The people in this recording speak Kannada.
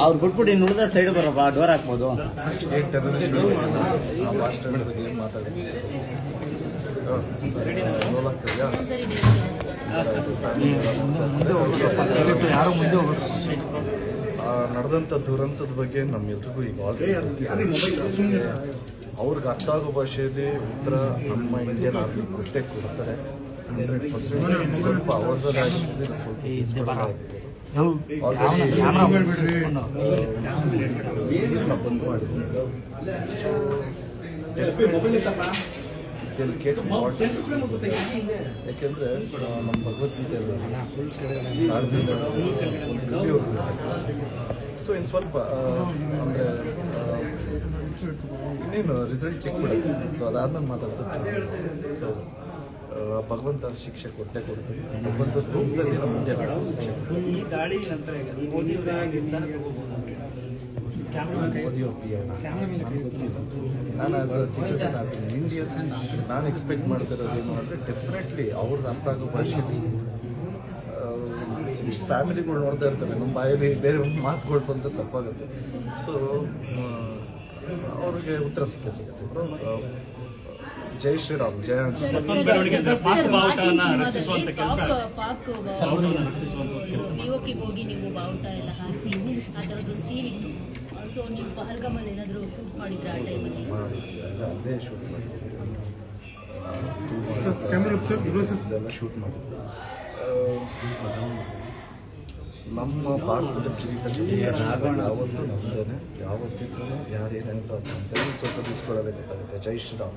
ಅವ್ರು ಬಿಟ್ಬಿಟ್ಟು ಇನ್ನು ಉಳಿದ ಸೈಡ್ ಬರಪ್ಪ, ಡೋರ್ ಹಾಕ್ಬೋದು. ನಡೆದಂಥ ದುರಂತದ ಬಗ್ಗೆ ನಮ್ಮೆಲ್ರಿಗೂ ಈಗ ಆಲ್ರೆಡಿ ಅವ್ರಿಗೆ ಅರ್ಥ ಆಗೋ ಭಾಷೆಯಲ್ಲಿ ಉತ್ತರ ನಮ್ಮ ಇಂಡಿಯನ್ ಆರ್ಮಿ ಕೊಟ್ಟೆ ಕೊಡ್ತಾರೆ. 100% ಸ್ವಲ್ಪ ಅವಸರವಾಗಿದೆ, ಸ್ವಲ್ಪ ಬಂದ್ ಮಾಡಿದ್ರು. ಯಾಕೆಂದ್ರೆ ನಮ್ಮ ಭಗವದ್ಗೀತೆಯಲ್ಲಿ ಸೊ ಇನ್ನು ಸ್ವಲ್ಪ ಅಂದರೆ ಇನ್ನೇನು ರಿಸಲ್ಟ್ ಚೆಕ್ ಬಿಡುತ್ತೆ. ಸೊ ಅದಾದ್ಮೇಲೆ ಮಾತಾಡ್ತಾರೆ. ಸೊ ಭಗವಂತ ಶಿಕ್ಷೆ ಕೊಟ್ಟೆ ಕೊಡ್ತೀವಿ. ಭಗವಂತದ ರೂಪದಲ್ಲಿ ನಮ್ಮ ಮುಂದೆ ಶಿಕ್ಷೆ. ಮೋದಿ ಒಪ್ಪಿಯಲ್ಲ, ನಾನು as a citizen, as an Indian, ನಾನು ಎಕ್ಸ್ಪೆಕ್ಟ್ ಮಾಡ್ತಿರೋದು ಏನು ಅಂದರೆ ಡೆಫಿನೆಟ್ಲಿ ಅವ್ರಿಗೆ ಅರ್ಥ ಆಗೋ ಭಾಷೆಯಲ್ಲಿ ಫ್ಯಾಮಿಲಿಗಳು ನೋಡ್ತಾ ಇರ್ತಾರೆ. ನಮ್ಮ ಬಾಯಲ್ಲಿ ಬೇರೆ ಮಾತುಗಳು ಬಂದರೆ ತಪ್ಪಾಗುತ್ತೆ. ಸೊ ಅವ್ರಿಗೆ ಉತ್ತರ ಸಿಗುತ್ತೆ. ಜೈ ಶ್ರೀರಾಮ್, ಜಯ ಹೋಗಿ ನೀವು ಬಾವುಟ ಎಲ್ಲ ಹಾಕಿ ಆ ಥರದ್ದೊಂದು ಸೀನ್ ಇತ್ತು. ಸೊ ನೀವು ಪಹಲ್ಗಾಮಲ್ಲಿ ಏನಾದರೂ ಶೂಟ್ ಮಾಡಿದ್ರೆ ಆ ಟೈಮಲ್ಲಿ? ಅಲ್ಲೇ ಶೂಟ್ ಮಾಡಿದ್ವಿ, ಶೂಟ್ ಮಾಡಿದ್ವಿ. ನಮ್ಮ ಭಾರತದ ಕಿರೀಟದಲ್ಲಿ ಯಾವತ್ತೂ ನಮ್ಮದೇನೆ, ಯಾವತ್ತಿದ್ರೂ ಯಾರೇನೇನು ಅಂತ ಸ್ವಲ್ಪ ತಿಳಿಸ್ಕೊಳ್ಳೋದೇ ಗೊತ್ತಾಗುತ್ತೆ. ಜೈ ಶ್ರೀರಾಮ್.